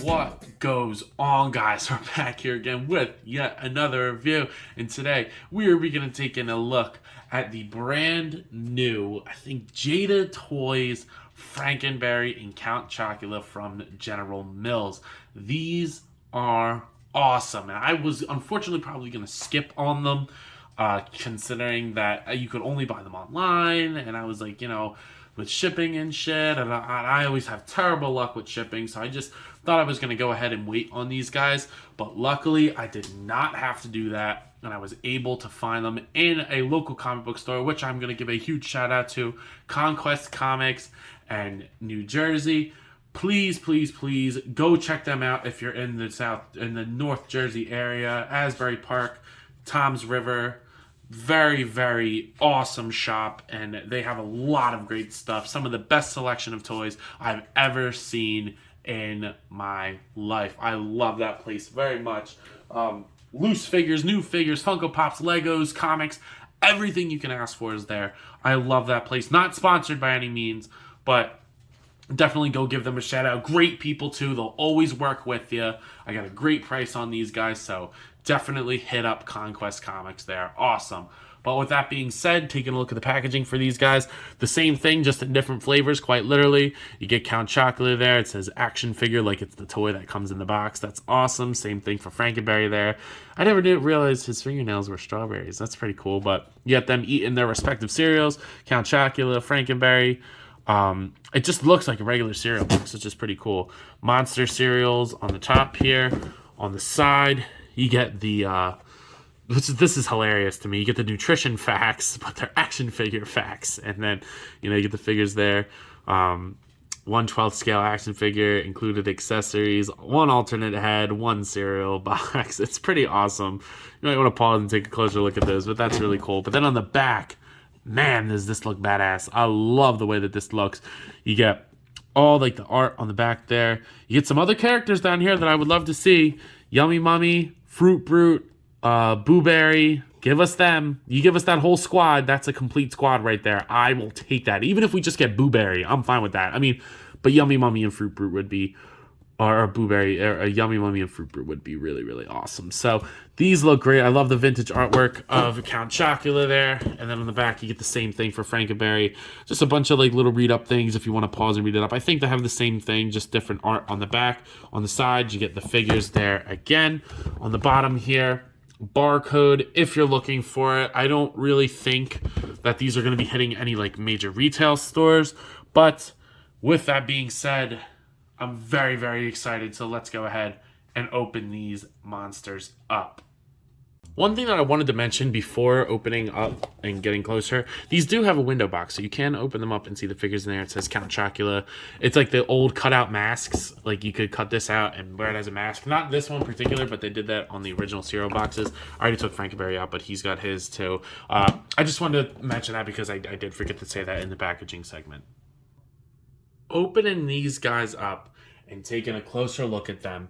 What goes on, guys? We're back here again with yet another review, and today we are going to take a look at the brand new, I think, Jada Toys Frankenberry and Count Chocula from General Mills. These are awesome, and I was unfortunately probably going to skip on them, considering that you could only buy them online, and I was like, with shipping and shit, and I always have terrible luck with shipping, so I just thought I was going to go ahead and wait on these guys, but luckily I did not have to do that, and I was able to find them in a local comic book store, which I'm going to give a huge shout out to, Conquest Comics and New Jersey. Please, please, please go check them out if you're in the North Jersey area, Asbury Park, Toms River. Very, very awesome shop, and they have a lot of great stuff. Some of the best selection of toys I've ever seen in my life. I love that place very much. Loose figures, new figures, Funko Pops, Legos, comics, everything you can ask for is there. I love that place. Not sponsored by any means, but definitely go give them a shout out. Great people too. They'll always work with you. I got a great price on these guys, so definitely hit up Conquest Comics there. Awesome. But with that being said, taking a look at the packaging for these guys, the same thing, just in different flavors, quite literally. You get Count Chocula there. It says action figure, like it's the toy that comes in the box. That's awesome. Same thing for Frankenberry there. I never did realize his fingernails were strawberries. That's pretty cool. But you get them eating their respective cereals. Count Chocula, Frankenberry. It just looks like a regular cereal box, which is pretty cool. Monster cereals on the top here. On the side, you get the... this is hilarious to me. You get the nutrition facts, but they're action figure facts. And then, you get the figures there. 1/12 scale action figure, included accessories, one alternate head, one cereal box. It's pretty awesome. You might want to pause and take a closer look at this, but that's really cool. But then on the back, man, does this look badass. I love the way that this looks. You get all like the art on the back there. You get some other characters down here that I would love to see. Yummy Mummy, Fruit Brute, Boo Berry. Give us them. You give us that whole squad. That's a complete squad right there. I will take that. Even if we just get Boo Berry, I'm fine with that. I mean, but Yummy Mummy and Fruit Brute would be, or Boo Berry, or a Yummy Mummy and Fruit Brute would be really, really awesome. So these look great. I love the vintage artwork of Count Chocula there. And then on the back, you get the same thing for Frankenberry. Just a bunch of like little read-up things if you want to pause and read it up. I think they have the same thing, just different art on the back. On the side, you get the figures there again. On the bottom here, barcode if you're looking for it. I don't really think that these are going to be hitting any like major retail stores, but with that being said, I'm very, very excited. So let's go ahead and open these monsters up. One thing that I wanted to mention before opening up and getting closer, these do have a window box, so you can open them up and see the figures in there. It says Count Chocula. It's like the old cutout masks. Like you could cut this out and wear it as a mask. Not this one in particular, but they did that on the original cereal boxes. I already took Frankenberry out, but he's got his too. I just wanted to mention that because I did forget to say that in the packaging segment. Opening these guys up and taking a closer look at them,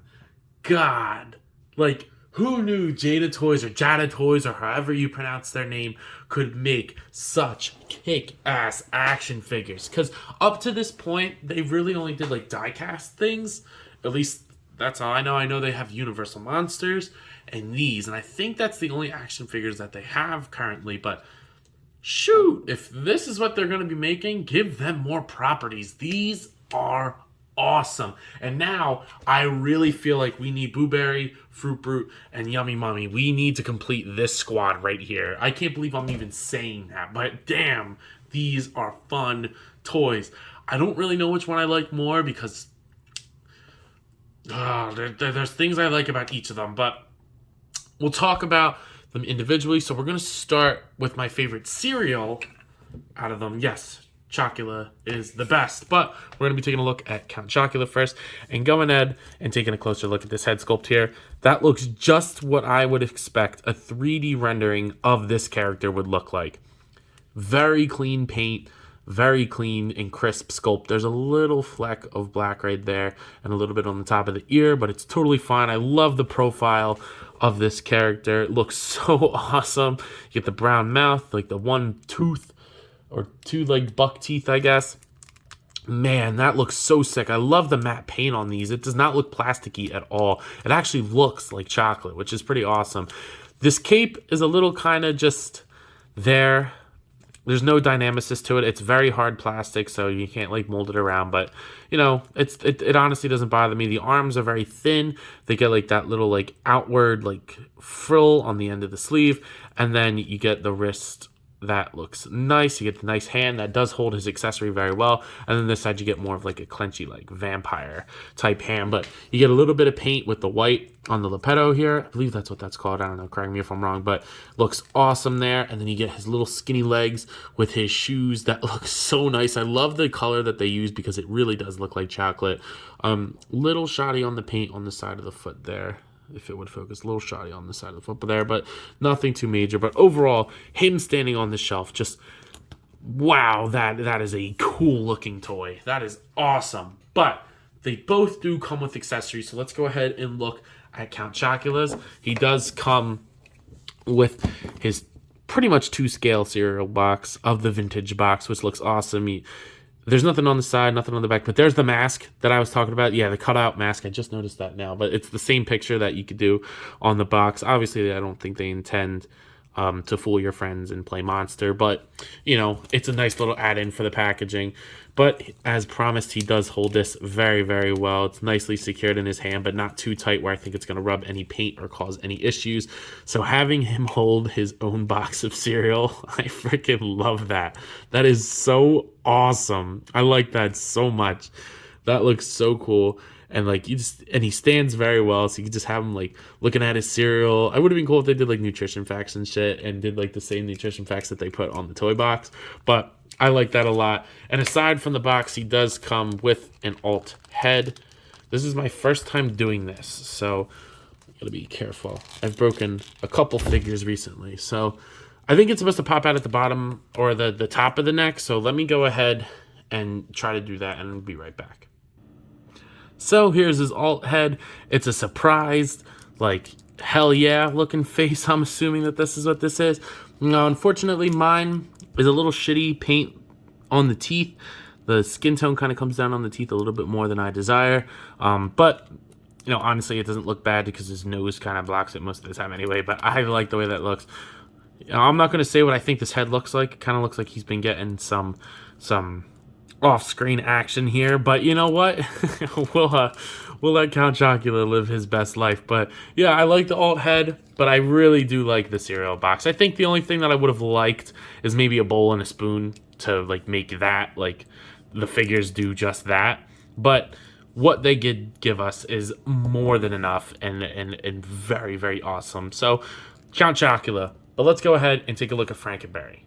God, like, who knew Jada Toys or Jada Toys or however you pronounce their name could make such kick-ass action figures? Because up to this point, they really only did like die-cast things. At least that's all I know. I know they have Universal Monsters and these. And I think that's the only action figures that they have currently. But shoot, if this is what they're going to be making, give them more properties. These are awesome. And now I really feel like we need Boo Berry, Fruit Brute, and Yummy Mummy. We need to complete this squad right here. I can't believe I'm even saying that, but damn, these are fun toys. I don't really know which one I like more because there's things I like about each of them, but we'll talk about them individually. So we're going to start with my favorite cereal out of them. Yes, Chocula is the best, but we're going to be taking a look at Count Chocula first and going ahead and taking a closer look at this head sculpt here. That looks just what I would expect a 3D rendering of this character would look like. Very clean paint, very clean and crisp sculpt. There's a little fleck of black right there and a little bit on the top of the ear, but it's totally fine. I love the profile of this character. It looks so awesome. You get the brown mouth, like the one tooth or two like buck teeth, I guess. Man, that looks so sick. I love the matte paint on these. It does not look plasticky at all. It actually looks like chocolate, which is pretty awesome. This cape is a little kind of just there. There's no dynamicist to it. It's very hard plastic, so you can't like mold it around. But you know, it honestly doesn't bother me. The arms are very thin. They get like that little like outward like frill on the end of the sleeve, and then you get the wrist. That looks nice. You get the nice hand that does hold his accessory very well. And then this side you get more of like a clenchy like vampire type hand. But you get a little bit of paint with the white on the lapetto here. I believe that's what that's called. I don't know. Correct me if I'm wrong. But looks awesome there. And then you get his little skinny legs with his shoes that look so nice. I love the color that they use because it really does look like chocolate. Little shoddy on the paint on the side of the foot there. If it would focus, a little shoddy on the side of the foot there, but nothing too major. But overall, him standing on the shelf, just wow, that is a cool looking toy. That is awesome. But they both do come with accessories, so let's go ahead and look at Count Chocula's. He does come with his pretty much 2-scale cereal box of the vintage box, which looks awesome. There's nothing on the side, nothing on the back, but there's the mask that I was talking about. Yeah, the cutout mask. I just noticed that now, but it's the same picture that you could do on the box. Obviously, I don't think they intend to fool your friends and play Monster, but you know, it's a nice little add-in for the packaging. But as promised, he does hold this very, very well. It's nicely secured in his hand, but not too tight where I think it's going to rub any paint or cause any issues. So having him hold his own box of cereal, I freaking love that. That is so awesome. I like that so much. That looks so cool. And like and he stands very well, so you can just have him like looking at his cereal. It would have been cool if they did like nutrition facts and shit and did like the same nutrition facts that they put on the toy box. But I like that a lot. And aside from the box, he does come with an alt head. This is my first time doing this, so I gotta be careful. I've broken a couple figures recently, so I think it's supposed to pop out at the bottom or the top of the neck. So let me go ahead and try to do that, and I'll be right back. So here's his alt head. It's a surprised, like, hell yeah looking face. I'm assuming that this is what this is. Now, unfortunately, mine is a little shitty paint on the teeth. The skin tone kind of comes down on the teeth a little bit more than I desire. But, you know, honestly, it doesn't look bad because his nose kind of blocks it most of the time anyway. But I like the way that looks. You know, I'm not going to say what I think this head looks like. It kind of looks like he's been getting some off-screen action here, but you know what? we'll let Count Chocula live his best life. But yeah, I like the alt head, but I really do like the cereal box. I think the only thing that I would have liked is maybe a bowl and a spoon to like make that like the figures do just that. But what they give us is more than enough and very, very awesome. So Count Chocula. But let's go ahead and take a look at Frankenberry.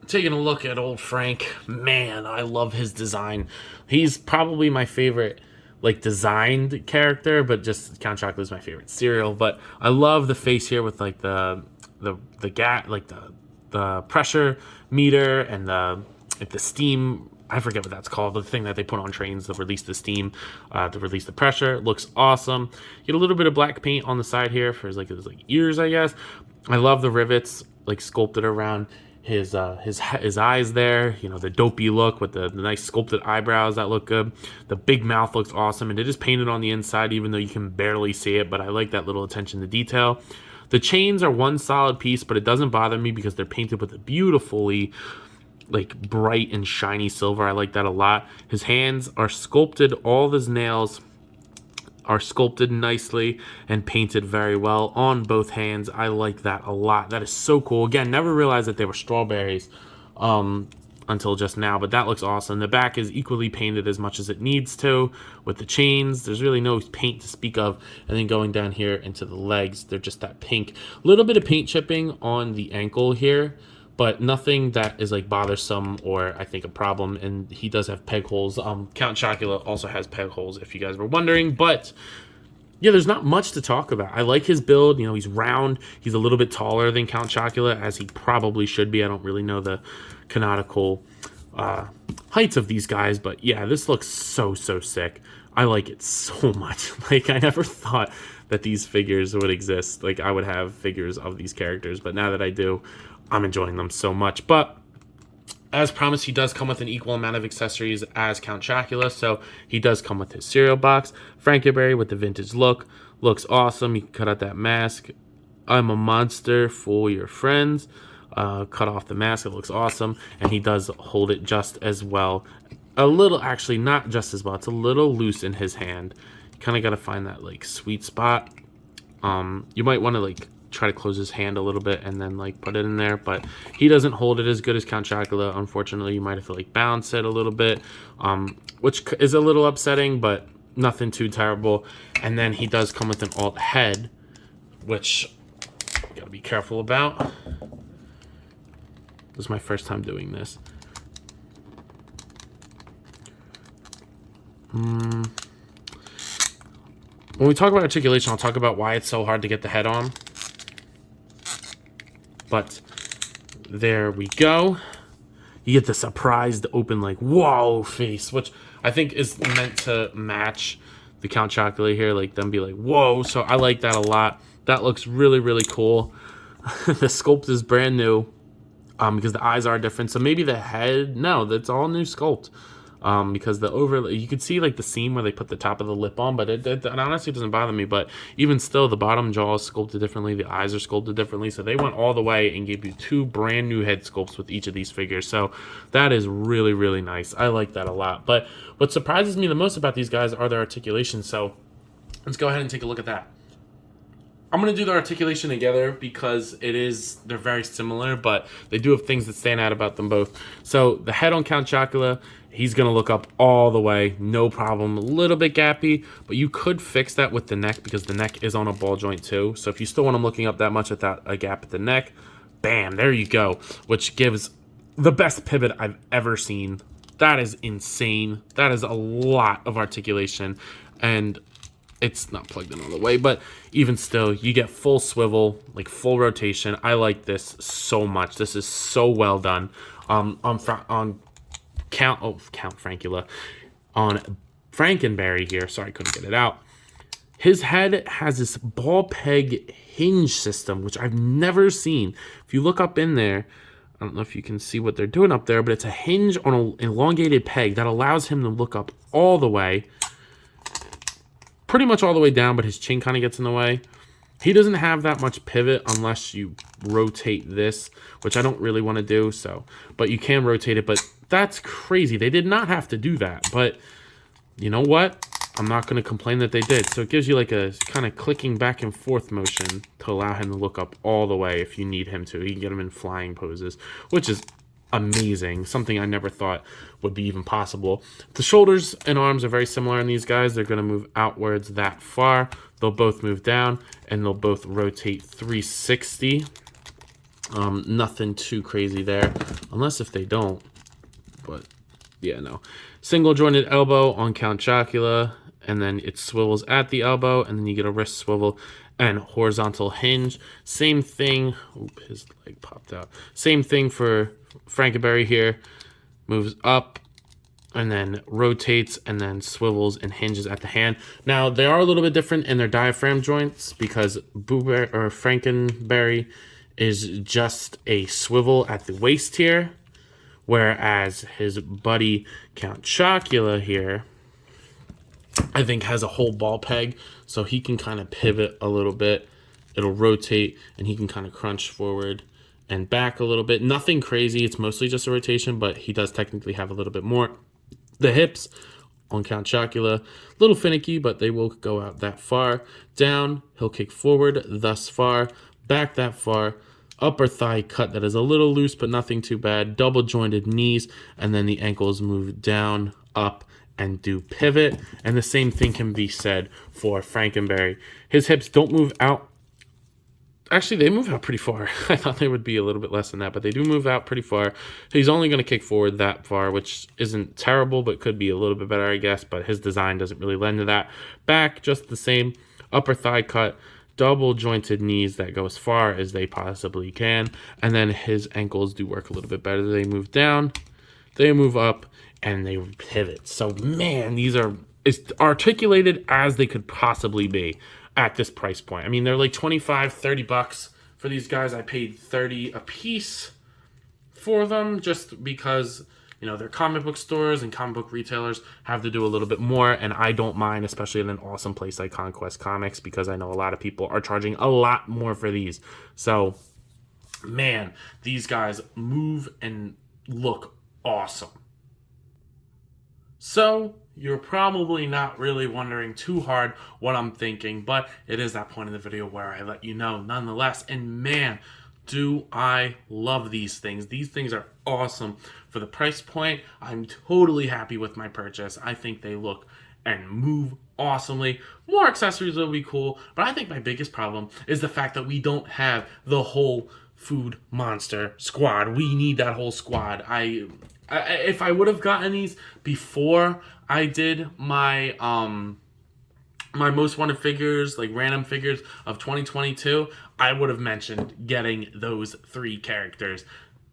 Taking a look at old Frank, man, I love his design. He's probably my favorite, like, designed character, but just Count Chocula is my favorite cereal. But I love the face here with like the pressure meter and the steam. I forget what that's called. The thing that they put on trains to release the steam, to release the pressure. It looks awesome. Get a little bit of black paint on the side here for his ears, I guess. I love the rivets like sculpted around his eyes there, you know, the dopey look with the nice sculpted eyebrows that look good. The big mouth looks awesome, and it is painted on the inside even though you can barely see it, but I like that little attention to detail. The chains are one solid piece, but it doesn't bother me because they're painted with a beautifully like bright and shiny silver. I like that a lot. His hands are sculpted, all of his nails are sculpted nicely and painted very well on both hands. I like that a lot. That is so cool. Again, never realized that they were strawberries until just now, but that looks awesome. The back is equally painted as much as it needs to with the chains. There's really no paint to speak of. And then going down here into the legs, they're just that pink. A little bit of paint chipping on the ankle here, but nothing that is like bothersome or I think a problem. And he does have peg holes. Count Chocula also has peg holes if you guys were wondering, but yeah, there's not much to talk about. I like his build. You know, he's round. He's a little bit taller than Count Chocula, as he probably should be. I don't really know the canonical heights of these guys, but yeah, this looks so sick. I like it so much. Like, I never thought that these figures would exist. Like, I would have figures of these characters, but now that I do, I'm enjoying them so much. But As promised, he does come with an equal amount of accessories as Count Chocula, so he does come with his cereal box. Frankenberry with the vintage look. Looks awesome. You can cut out that mask. I'm a monster for your friends. Cut off the mask. It looks awesome. And he does hold it just as well. A little, actually, not just as well. It's a little loose in his hand. You kind of got to find that, like, sweet spot. You might want to, like, try to close his hand a little bit and then, like, put it in there. But he doesn't hold it as good as Count Chocula. Unfortunately, you might have to, like, bounce it a little bit, which is a little upsetting, but nothing too terrible. And then he does come with an alt head, which you got to be careful about. This is my first time doing this. When we talk about articulation, I'll talk about why it's so hard to get the head on. But there we go. You get the surprised open, like, whoa face, which I think is meant to match the Count Chocula here, like them be like, whoa. So I like that a lot. That looks really, really cool. The sculpt is brand new because the eyes are different. So maybe the head, no, that's all new sculpt. Because the overlay, you could see like the seam where they put the top of the lip on, but it honestly doesn't bother me. But even still, the bottom jaw is sculpted differently, the eyes are sculpted differently, so they went all the way and gave you 2 brand new head sculpts with each of these figures. So that is really, really nice. I like that a lot. But what surprises me the most about these guys are their articulations. So let's go ahead and take a look at that. I'm going to do the articulation together because they're very similar, but they do have things that stand out about them both. So the head on Count Chocula, he's going to look up all the way, no problem. A little bit gappy, but you could fix that with the neck because the neck is on a ball joint too. So if you still want him looking up that much without a gap at the neck, bam, there you go, which gives the best pivot I've ever seen. That is insane. That is a lot of articulation, and it's not plugged in all the way, but even still, you get full swivel, like full rotation. I like this so much. This is so well done. On Count Frankula, on Frankenberry here. Sorry, I couldn't get it out. His head has this ball peg hinge system, which I've never seen. If you look up in there, I don't know if you can see what they're doing up there, but it's a hinge on an elongated peg that allows him to look up all the way. Pretty much all the way down, but his chin kind of gets in the way. He doesn't have that much pivot unless you rotate this, which I don't really want to do, so, but you can rotate it, but that's crazy. They did not have to do that, but you know what? I'm not going to complain that they did. So it gives you like a kind of clicking back and forth motion to allow him to look up all the way if you need him to. You can get him in flying poses, which is amazing. Something I never thought would be even possible. The shoulders and arms are very similar in these guys. They're going to move outwards that far. They'll both move down, and they'll both rotate 360. Nothing too crazy there, unless if they don't. But yeah, no. Single jointed elbow on Count Chocula, and then it swivels at the elbow, and then you get a wrist swivel and horizontal hinge. Same thing. Oop, his leg popped out. Same thing for Frankenberry here. Moves up and then rotates and then swivels and hinges at the hand. Now, they are a little bit different in their diaphragm joints because Frankenberry is just a swivel at the waist here, whereas his buddy Count Chocula here, I think, has a whole ball peg, so he can kind of pivot a little bit. It'll rotate, and he can kind of crunch forward and back a little bit. Nothing crazy. It's mostly just a rotation, but he does technically have a little bit more. The hips on Count Chocula, a little finicky, but they will go out that far. Down, he'll kick forward thus far, back that far. Upper thigh cut that is a little loose, but nothing too bad. Double jointed knees, and then the ankles move down, up, and do pivot. And the same thing can be said for Frankenberry. His hips don't move out. Actually, they move out pretty far. I thought they would be a little bit less than that, but they do move out pretty far. So he's only going to kick forward that far, which isn't terrible, but could be a little bit better, I guess. But his design doesn't really lend to that. Back, just the same. Upper thigh cut. Double jointed knees that go as far as they possibly can. And then his ankles do work a little bit better. They move down, they move up, and they pivot. So, man, these are as articulated as they could possibly be at this price point. I mean, they're like $25, $30 for these guys. I paid $30 a piece for them, just because, you know, their comic book stores and comic book retailers have to do a little bit more, and I don't mind, especially in an awesome place like Conquest Comics, because I know a lot of people are charging a lot more for these. So, man, these guys move and look awesome. So, you're probably not really wondering too hard what I'm thinking, but it is that point in the video where I let you know nonetheless. And man, do I love these things. These things are awesome. For the price point, I'm totally happy with my purchase. I think they look and move awesomely. More accessories will be cool, but I think my biggest problem is the fact that we don't have the whole Food Monster squad. We need that whole squad. If I would have gotten these before I did my my most wanted figures, like random figures of 2022, I would have mentioned getting those 3 characters.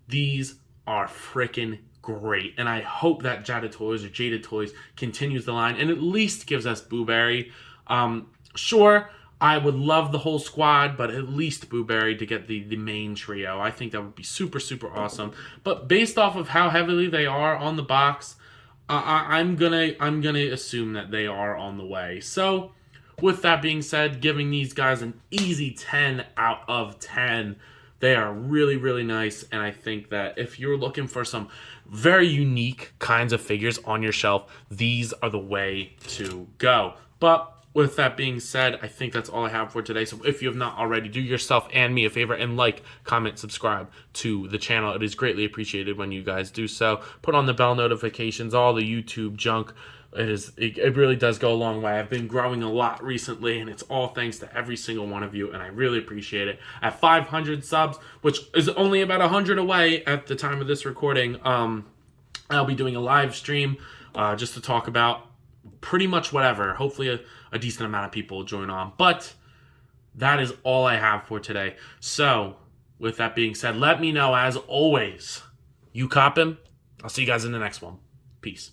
These are freaking great, and I hope that Jada Toys or Jada Toys continues the line and at least gives us Booberry. Sure, I would love the whole squad, but at least Booberry to get the main trio. I think that would be super, super awesome. But based off of how heavily they are on the box, I'm gonna assume that they are on the way. So, with that being said, giving these guys an easy 10 out of 10. They are really, really nice, and I think that if you're looking for some very unique kinds of figures on your shelf, these are the way to go. But with that being said, I think that's all I have for today. So if you have not already, do yourself and me a favor and like, comment, subscribe to the channel. It is greatly appreciated when you guys do so. Put on the bell notifications, all the YouTube junk. It really does go a long way. I've been growing a lot recently, and it's all thanks to every single one of you, and I really appreciate it. At 500 subs, which is only about 100 away at the time of this recording, I'll be doing a live stream just to talk about pretty much whatever. Hopefully a decent amount of people will join on. But that is all I have for today. So, with that being said, let me know, as always, you coppin'? I'll see you guys in the next one. Peace.